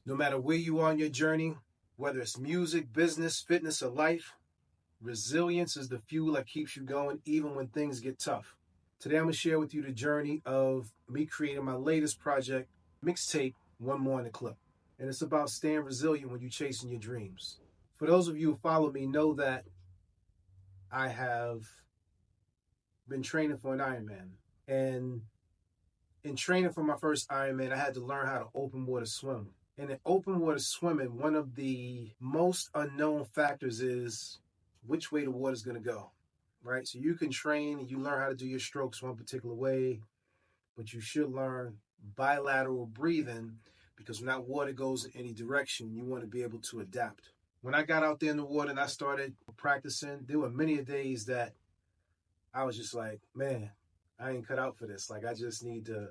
No matter where you are on your journey, whether it's music, business, fitness, or life, resilience is the fuel that keeps you going even when things get tough. Today I'm going to share with you the journey of me creating my latest project, Mixtape, One More in the Clip. And it's about staying resilient when you're chasing your dreams. For those of you who follow me know that I have been training for an Ironman. And in training for my first Ironman, I had to learn how to open water swim. And in open water swimming, one of the most unknown factors is which way the water is going to go, right? So you can train and you learn how to do your strokes one particular way, but you should learn bilateral breathing because when that water goes in any direction, you want to be able to adapt. When I got out there in the water and I started practicing, there were many days that I was just like, man, I ain't cut out for this. Like, I just need to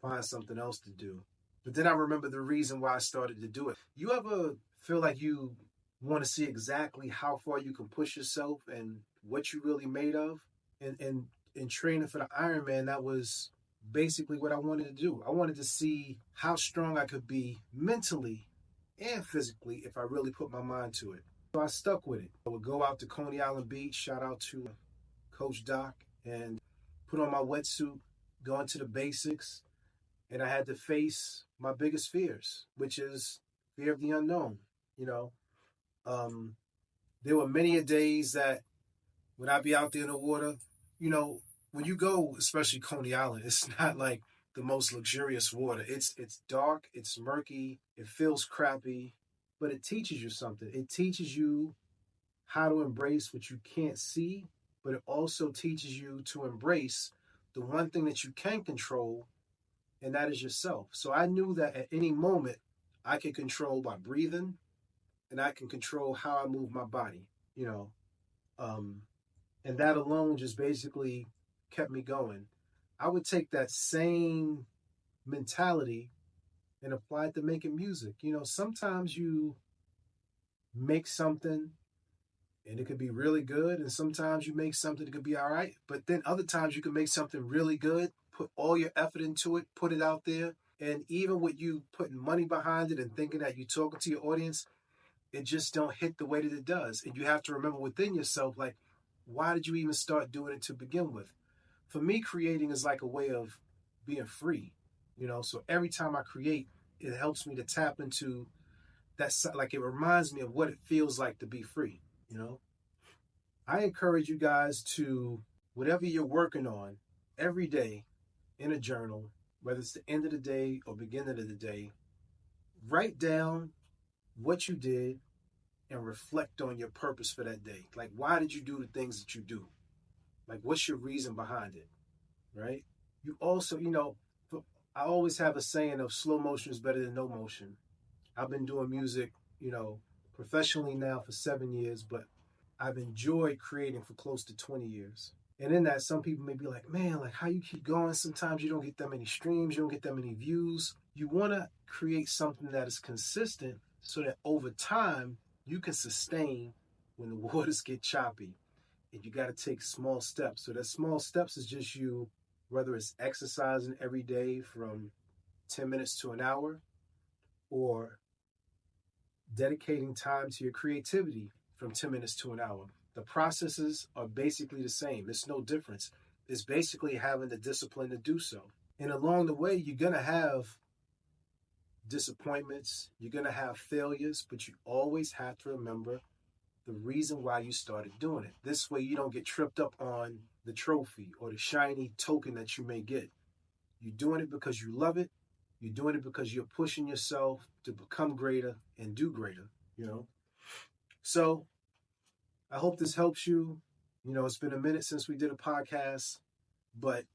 find something else to do. But then I remember the reason why I started to do it. You ever feel like you want to see exactly how far you can push yourself and what you're really made of? And in training for the Ironman, that was basically what I wanted to do. I wanted to see how strong I could be mentally and physically if I really put my mind to it. So I stuck with it. I would go out to Coney Island Beach, shout out to Coach Doc, and put on my wetsuit, go into the basics, and I had to face my biggest fears, which is fear of the unknown. There were many days that when I'd be out there in the water, when you go, especially Coney Island, it's not like the most luxurious water. It's dark, it's murky, it feels crappy, but it teaches you something. It teaches you how to embrace what you can't see, but it also teaches you to embrace the one thing that you can control, and that is yourself. So I knew that at any moment I can control my breathing and I can control how I move my body, and that alone just basically kept me going. I would take that same mentality and apply it to making music. Sometimes you make something and it could be really good, and sometimes you make something that could be all right, but then other times you can make something really good, put all your effort into it, put it out there, and even with you putting money behind it and thinking that you're talking to your audience, it just don't hit the way that it does. And you have to remember within yourself, like, why did you even start doing it to begin with? For me, creating is like a way of being free, so every time I create, it helps me to tap into that, like it reminds me of what it feels like to be free. I encourage you guys to, whatever you're working on every day in a journal, whether it's the end of the day or beginning of the day, write down what you did and reflect on your purpose for that day. Like, why did you do the things that you do? Like, what's your reason behind it, right? You also, I always have a saying of slow motion is better than no motion. I've been doing music, professionally now for 7 years, but I've enjoyed creating for close to 20 years. And in that, some people may be like, man, like how you keep going? Sometimes you don't get that many streams, you don't get that many views. You want to create something that is consistent so that over time you can sustain when the waters get choppy. And you got to take small steps. So that small steps is just you, whether it's exercising every day from 10 minutes to an hour, or dedicating time to your creativity from 10 minutes to an hour. The processes are basically the same. It's no difference. It's basically having the discipline to do so. And along the way, you're going to have disappointments. You're going to have failures, but you always have to remember the reason why you started doing it. This way, you don't get tripped up on the trophy or the shiny token that you may get. You're doing it because you love it. You're doing it because you're pushing yourself to become greater and do greater, So I hope this helps you. It's been a minute since we did a podcast, but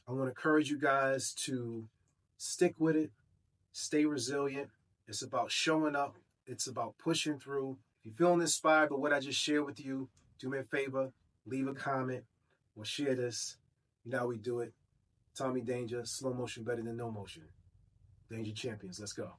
I want to encourage you guys to stick with it, stay resilient. It's about showing up. It's about pushing through. If you're feeling inspired by what I just shared with you, do me a favor, leave a comment or share this. You know how we do it. Tommy Danger, slow motion better than no motion. Danger champions, let's go.